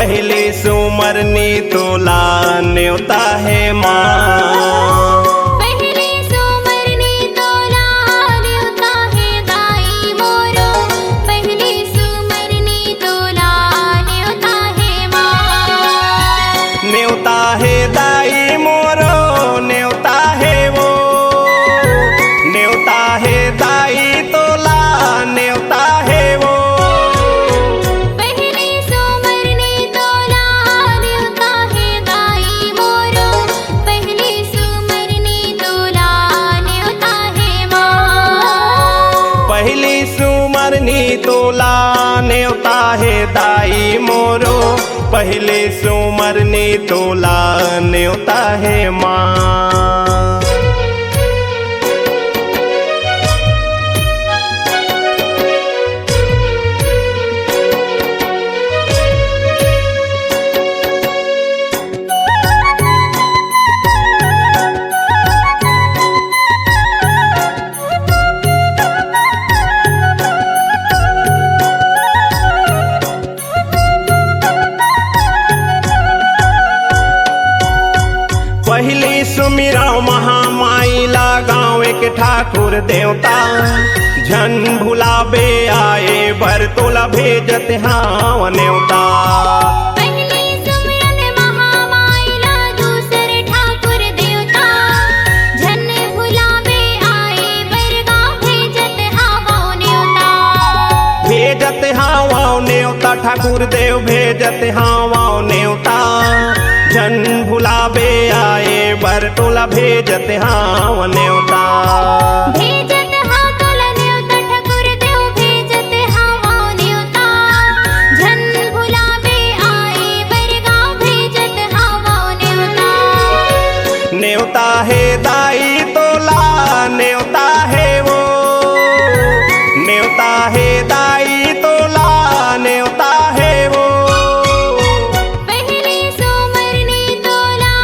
पहली सुमरनी तोला न्योता है माँ। पहली सुमरनी तोला न्योता है दाई मोरो, पहली सुमरनी तोला न्योता है माँ। न्योता है दाई मोरो न्योता है वो, न्योता है दाई तोला न्योता है वो। पहली सुमरनी तोला न्योता है दाई मोरो, पहली सुमरनी तोला न्योता है माँ। पहली सुमरनी तोला न्योता है दाई मोरो, पहले सुमरनी तोला न्योता है माँ। पहली सुमिराव महामाई ला गाँव के ठाकुर देवता, झन भुलाबे आए बर तोला भेजत हाँ न्योता। पहली सुमरन महामाई ला दूसरे ठाकुर देवता, झन भुलावे आए बरगांव भेजत हावो न्योता। भेजत हाँ वाव न्योता ठाकुर देव भेजत हाँ वाव न्योता, झन भुलाबे आए बर तोला भेजत हाँ न्योता। भेजत हाँ तोला न्योता ठाकुर देव भेजत हावो न्योता, झन भुलावे आए बरगांव भेजत हावो न्योता। न्योता है दाई तोला न्योता है वो, न्योता है दाई तोला न्योता है वो। पहली सुमरनी तोला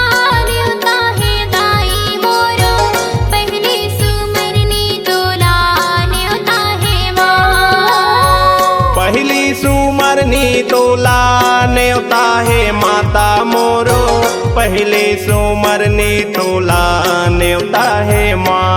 न्योता है दाई मोरो, पहली सुमरनी तोला न्योता है माँ। पहली सुमरनी तोला न्योता है माता मोरो, पहली सुमरनी तोला न्योता है माँ।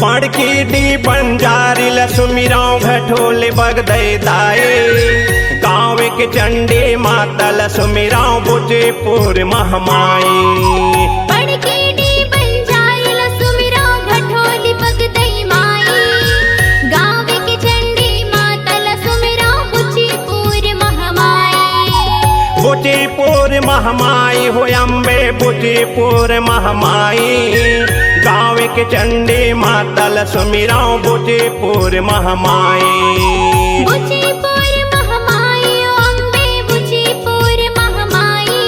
पड़कीडी बंजारी लसुमिराव घटोल बगदे दाए, गाँव के चंडी माता लसुमिराव बुजेपुर महमाई। पड़कीडी बंजारी लसुमिराव घटोली बगदई माई, गाँव के चंडी माता लसुमिराव बुचीपुर महमाई। बुचीपुर महमाई हो अम्बे बुचीपुर महमाई, गाँव के चंडी माता लसुमिराव बुचीपुर महमाई। बुचीपुर महमाई ओ अम्बे बुचीपुर महमाई,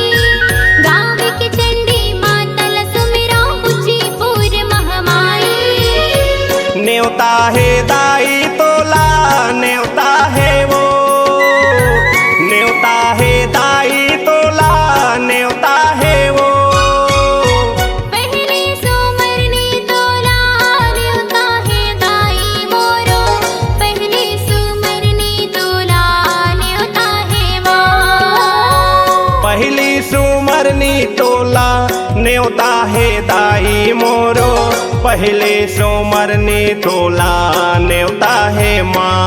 गाँव के चंडी माता लसुमिराव बुचीपुर महमाई। न्योता है दाई तोला न्योता है वो, न्योता है दाई तोला न्योता है वो। पहली सुमरनी तोला न्योता है दाई मोरो, पहली सुमरनी तोला न्योता है माँ। पहली सुमरनी तोला न्योता है दाई मोरो, पहले सुमरनी तोला न्योता है माँ।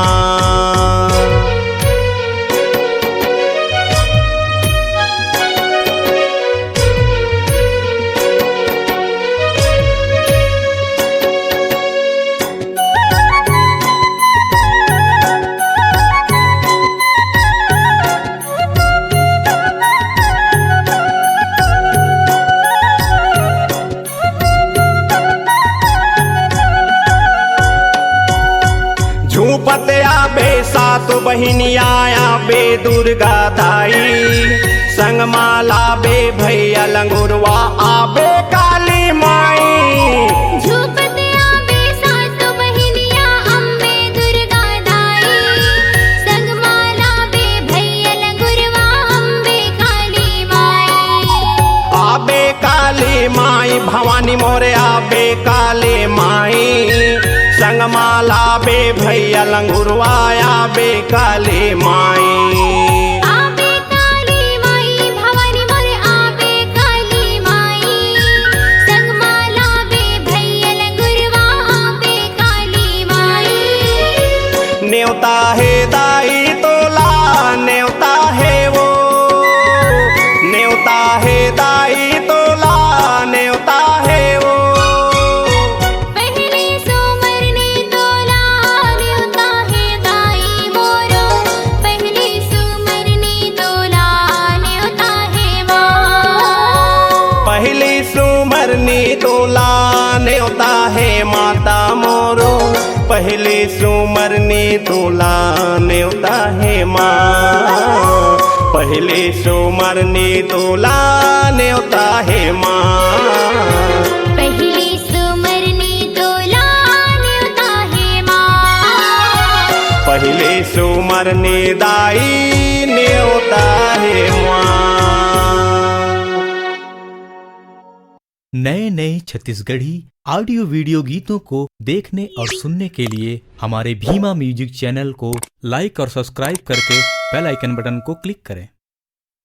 झूपत आबे सात बहिनी आया बे दुर्गा दाई, संग संग माला बे भैया लंगुरवा आबे काली माई। झूपत आवे सातो बहिनिया अम्बे दुर्गा दाई, संग माला बे भैया लंगुरवा अम्बे काली माई। आबे काली माई भवानी मोरे आबे काली माई, संग माला बे भैया लंगुरवा आबे काली माई। आबे काली माई भवानी मोरे आबे काली माई, संग माला बे भैया लंगुरवा आबे काली माई। न्योता है दाई तोला न्योता है वो, न्योता है दाई तोला न्योता है वो। पहले सुमरनी तोला न्योता है दाई मोरो, पहले सुमरनी तोला न्योता है माँ। पहली सुमरनी तोला न्योता है माता मोरो, पहली सुमरनी तोला न्योता है माँ। पहली सुमरनी तोला न्योता है माँ। पहली सुमरनी तोला न्योता है माँ। पहली सुमरनी दाई न्योता है माँ। नए नए छत्तीसगढ़ी ऑडियो वीडियो गीतों को देखने और सुनने के लिए हमारे भीमा म्यूजिक चैनल को लाइक और सब्सक्राइब करके बेल आइकन बटन को क्लिक करें।